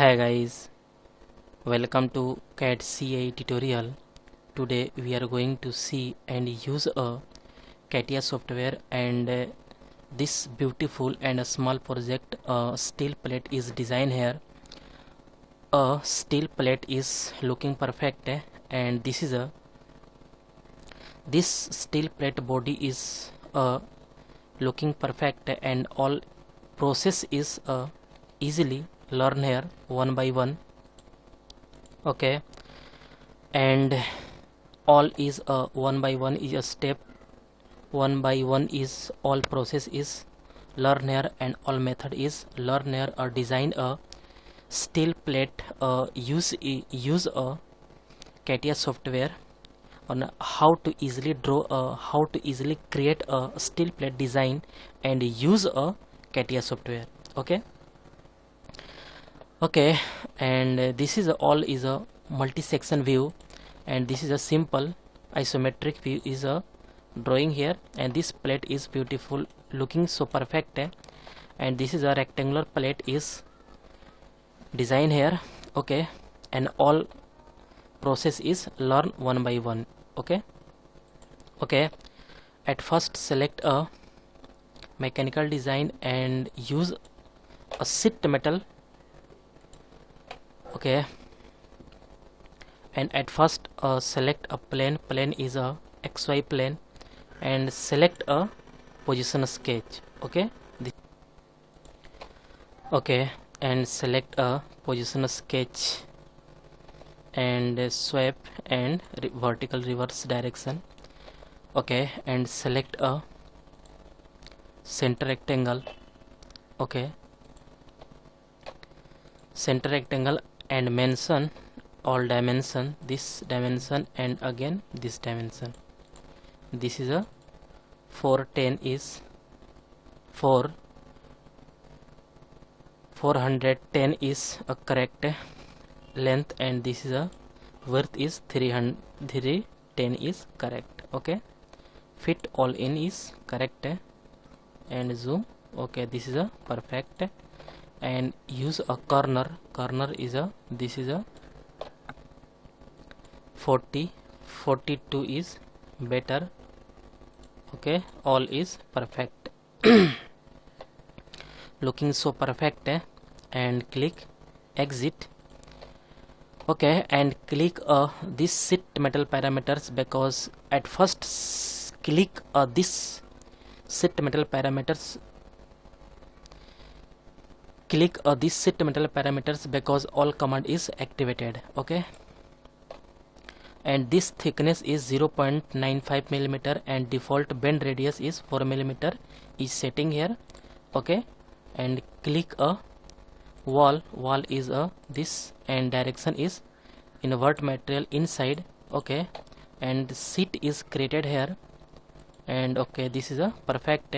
Hi guys, welcome to CAD CA tutorial. Today we are going to see and use a CATIA software, and this beautiful and a small project steel plate is designed here. A steel plate is looking perfect, and this steel plate body is looking perfect, and all process is easily learn here one by one. Okay, and all is one by one is a step, one by one is all process is learn here, and all method is learn here. Or design a steel plate, use a CATIA software on how to easily draw, how to easily create a steel plate design and use a CATIA software. Okay, and this is all is a multi-section view, and this is a simple isometric view is a drawing here, and this plate is beautiful looking so perfect, and this is a rectangular plate is design here. Okay, and all process is learn one by one. Okay, at first select a mechanical design and use a sheet metal. Okay, and at first select a plane is a XY plane, and select a position sketch. Okay, and select a position sketch and swipe and vertical reverse direction. Okay, and select a center rectangle. Okay, center rectangle, and mention all dimension, this dimension and again this dimension. This is a 410 is 410 is a correct length, and this is a width is 310 is correct. Okay, fit all in is correct, and zoom. Okay, this is a perfect, and use a corner is a, this is a 42 is better. Okay, all is perfect. Looking so perfect, and click exit. Okay, and click this sheet metal parameters, because at first click this sheet metal parameters, click this sheet metal parameters, because all command is activated. Okay, and this thickness is 0.95 millimeter, and default bend radius is 4 millimeter is setting here. Okay, and click a wall is this, and direction is invert material inside. Okay, and sheet is created here, and okay, this is a perfect,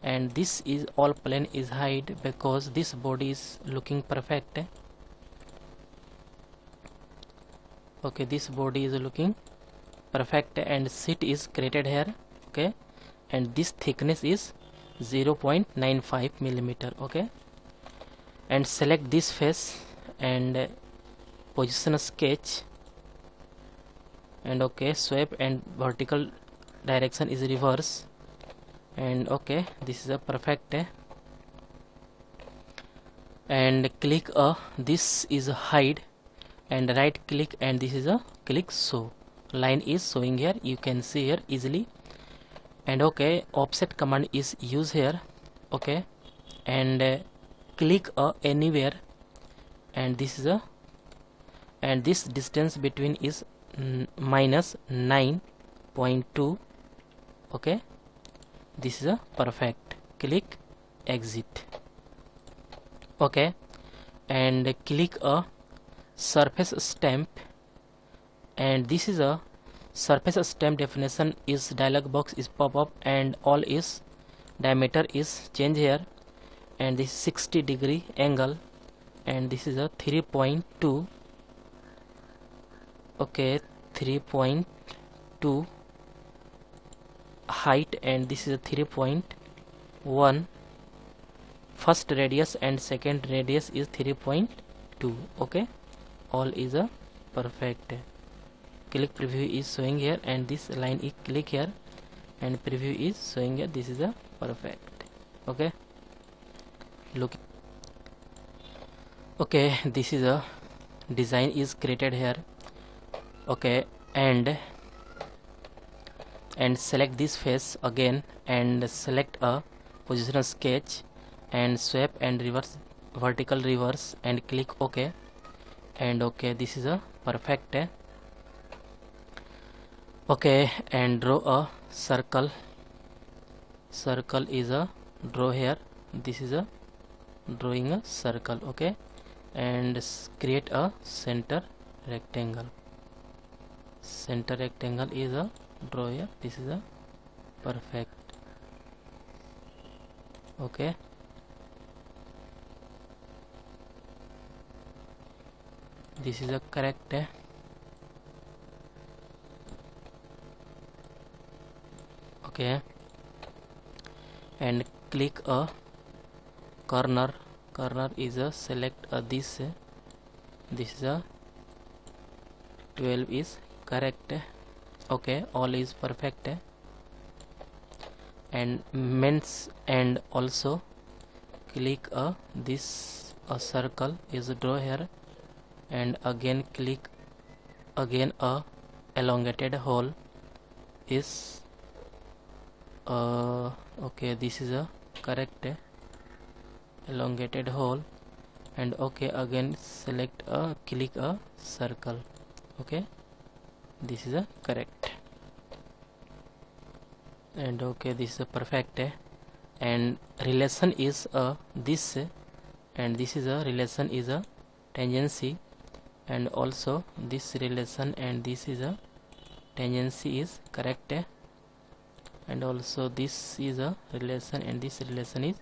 and this is all plane is hide, because this body is looking perfect. Okay, this body is looking perfect, and sheet is created here. Okay, and this thickness is 0.95 millimeter. Okay, and select this face and position sketch, and okay, swipe and vertical direction is reverse, and okay, this is a perfect, and click this is hide, and right click, and this is a click show. Line is showing here, you can see here easily, and okay, offset command is used here. Okay, and click anywhere, and this is a, and this distance between is minus 9.2. Okay, this is a perfect. Click exit. Okay, and click a surface stamp, and this is a surface stamp definition is dialog box is pop up, and all is diameter is change here, and this 60-degree angle, and this is a 3.2. Okay, 3.2 height, and this is a 3.1 first radius, and second radius is 3.2. 32. Okay, all is a perfect. Click preview is showing here, and this line is click here, and preview is showing here. This is a perfect. Okay, look. Okay, this is a design is created here. Okay, and select this face again, and select a positional sketch, and swap and reverse, vertical reverse, and click OK. And okay, this is a perfect. Okay, and draw a circle. Circle is a draw here. This is a drawing a circle. Okay, and create a center rectangle. Center rectangle is a draw here. This is a perfect. Okay, this is a correct. Okay, and click a corner. Corner is a select a this is a 12 is correct. Okay, all is perfect. And means, and also click a this a circle is draw here, and again click again a elongated hole is okay, this is a correct elongated hole. And okay, again select a click a circle. Okay, this is a correct. And okay, this is a perfect. And relation is a this, and this is a relation is a tangency, and also this relation and this is a tangency is correct. And also this is a relation and this relation is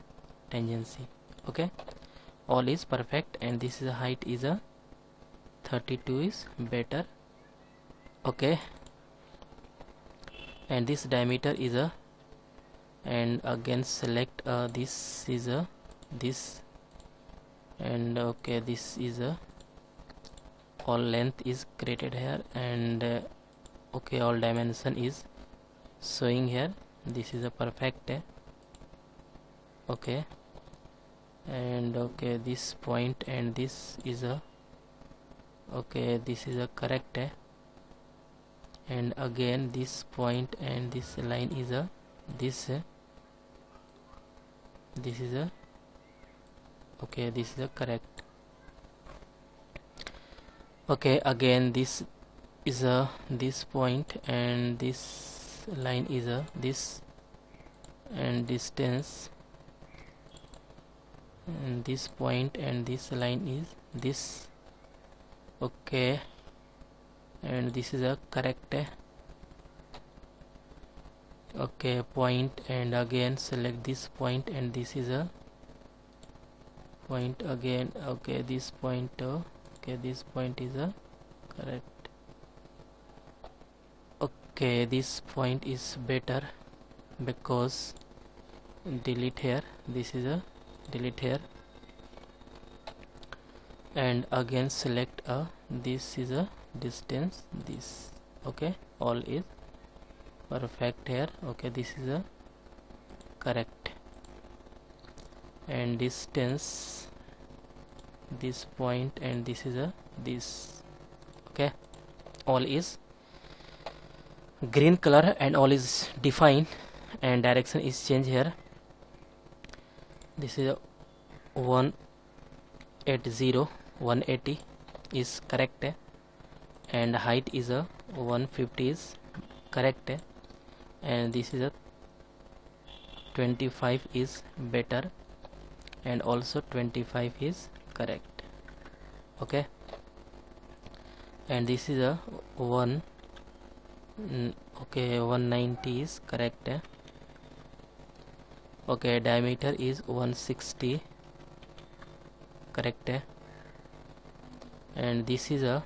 tangency. Okay, all is perfect. And this is a height is a 32 is better. Okay, and this diameter is a, and again select this is a this, and okay, this is a all length is created here, and okay, all dimension is showing here. This is a perfect. Okay, and okay, this point and this is a okay, this is a correct. And again this point and this line is a this is a okay, this is a correct. Okay, again this is a this point and this line is a this, and distance, and this point and this line is this. Okay, and this is a correct. Okay, point, and again select this point, and this is a point again. Okay, this point. Okay, this point is a correct. Okay, this point is better because delete here. This is a delete here, and again select a this is a distance this. Okay, all is perfect here. Okay, this is a correct. And distance this point and this is a this. Okay, all is green color and all is defined, and direction is changed here. This is a 180 is correct, and height is a 150 is correct, and this is a 25 is better, and also 25 is correct. Okay, and this is a 190 is correct. Okay, diameter is 160 correct, and this is a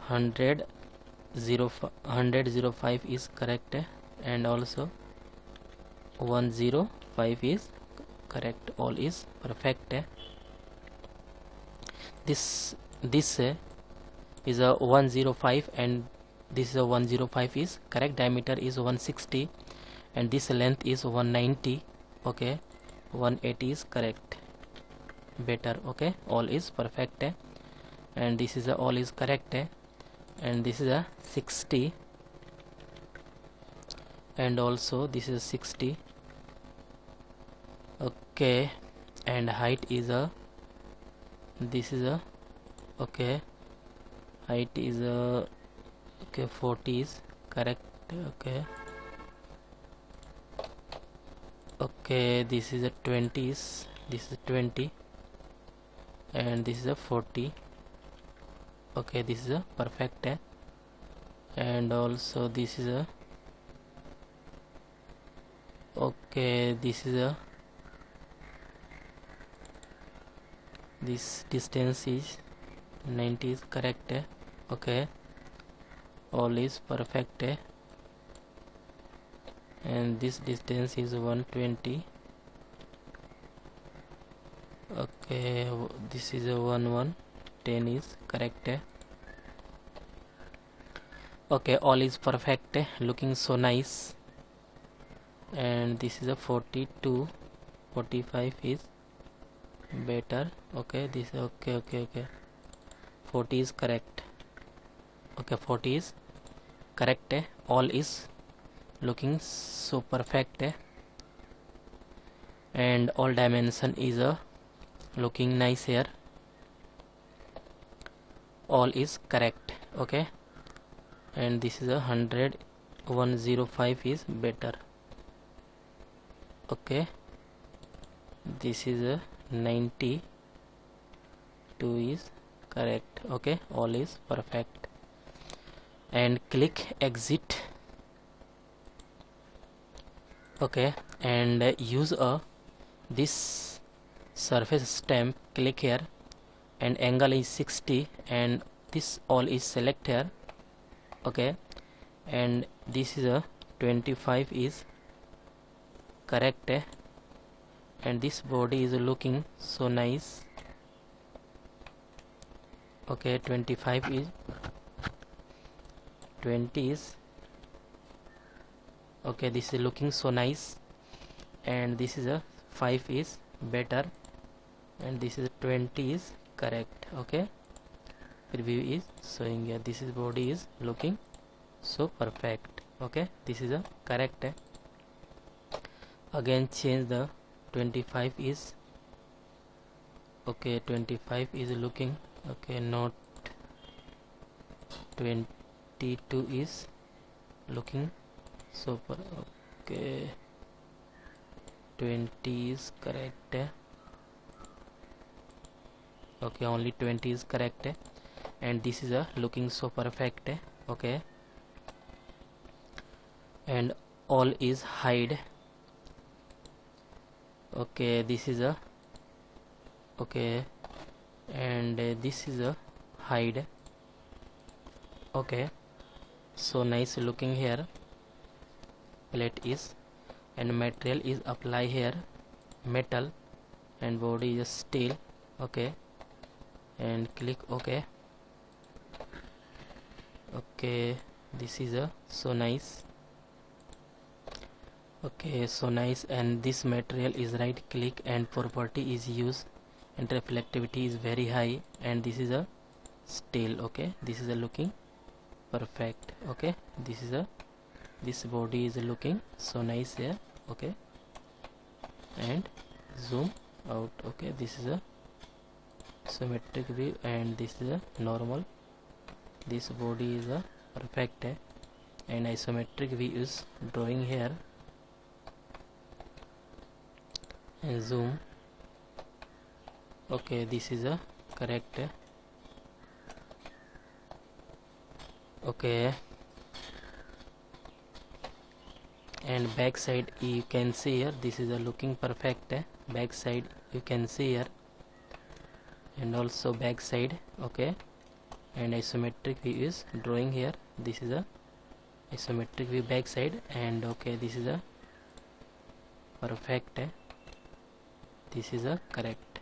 105 is correct, and also 105 is correct. All is perfect. this is a 105 and this is a 105 is correct. Diameter is 160 and this length is 190. Okay, 180 is correct. Better. Okay, all is perfect. And this is a all is correct. And this is a 60 and also this is 60. Okay, and height is a this is a okay, height is a okay, 40 is correct. Okay, okay, this is a 20 is this is 20 and this is a 40. Okay, this is a perfect. And also this is a okay, this is a this distance is 90 is correct. Okay, all is perfect. And this distance is 120. Okay, this is a 110 is correct. Okay, all is perfect, looking so nice. And this is a 42, 45 is better. Okay, this okay, 40 is correct. Okay, 40 is correct. All is looking so perfect. And all dimension is looking nice here. All is correct. Okay, and this is a 105 is better. Okay, this is a 92 is correct. Okay, all is perfect. And click exit. Okay, and use this surface stamp. Click here and angle is 60 and this all is select here. Okay, and this is a 25 is correct. And this body is looking so nice. Okay, 25 is 20 is okay, this is looking so nice. And this is a 5 is better and this is 20 is correct. Okay, preview is showing here. This is body is looking so perfect. Okay, this is a correct. Again change the 25 is okay, 25 is looking okay, not 22 is looking super. Okay, 20 is correct. Okay, only 20 is correct. And this is looking so perfect. Okay, and all is hide. Okay, this is okay, and this is a hide. Okay, so nice looking here. Plate is and material is apply here, metal, and body is steel. Okay, and click OK. Okay, this is so nice. Okay, so nice. And this material is right click and property is used and reflectivity is very high and this is a steel. Okay, this is looking perfect. Okay, this is this body is looking so nice here. Okay, and zoom out. Okay, this is a symmetric view and this is a normal. This body is perfect and isometric view is drawing here. And zoom. Okay, this is correct. Okay, and back side you can see here. This is looking perfect. Back side you can see here, and also back side. Okay, and isometric view is drawing here. This is isometric view back side. And okay, this is perfect. This is correct.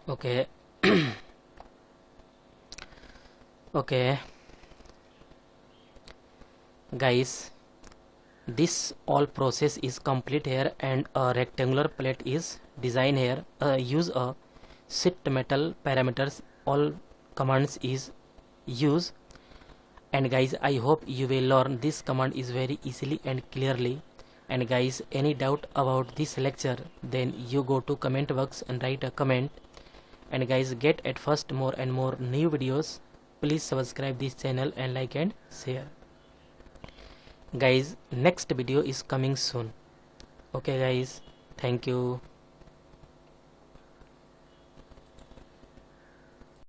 Okay. Okay guys, this all process is complete here, and a rectangular plate is designed here. Use a sheet metal parameters, all commands is use. And guys, I hope you will learn this command is very easily and clearly. And guys, any doubt about this lecture, then you go to comment box and write a comment. And guys, get at first more and more new videos. Please subscribe this channel and like and share. Guys, next video is coming soon. Okay guys, thank you.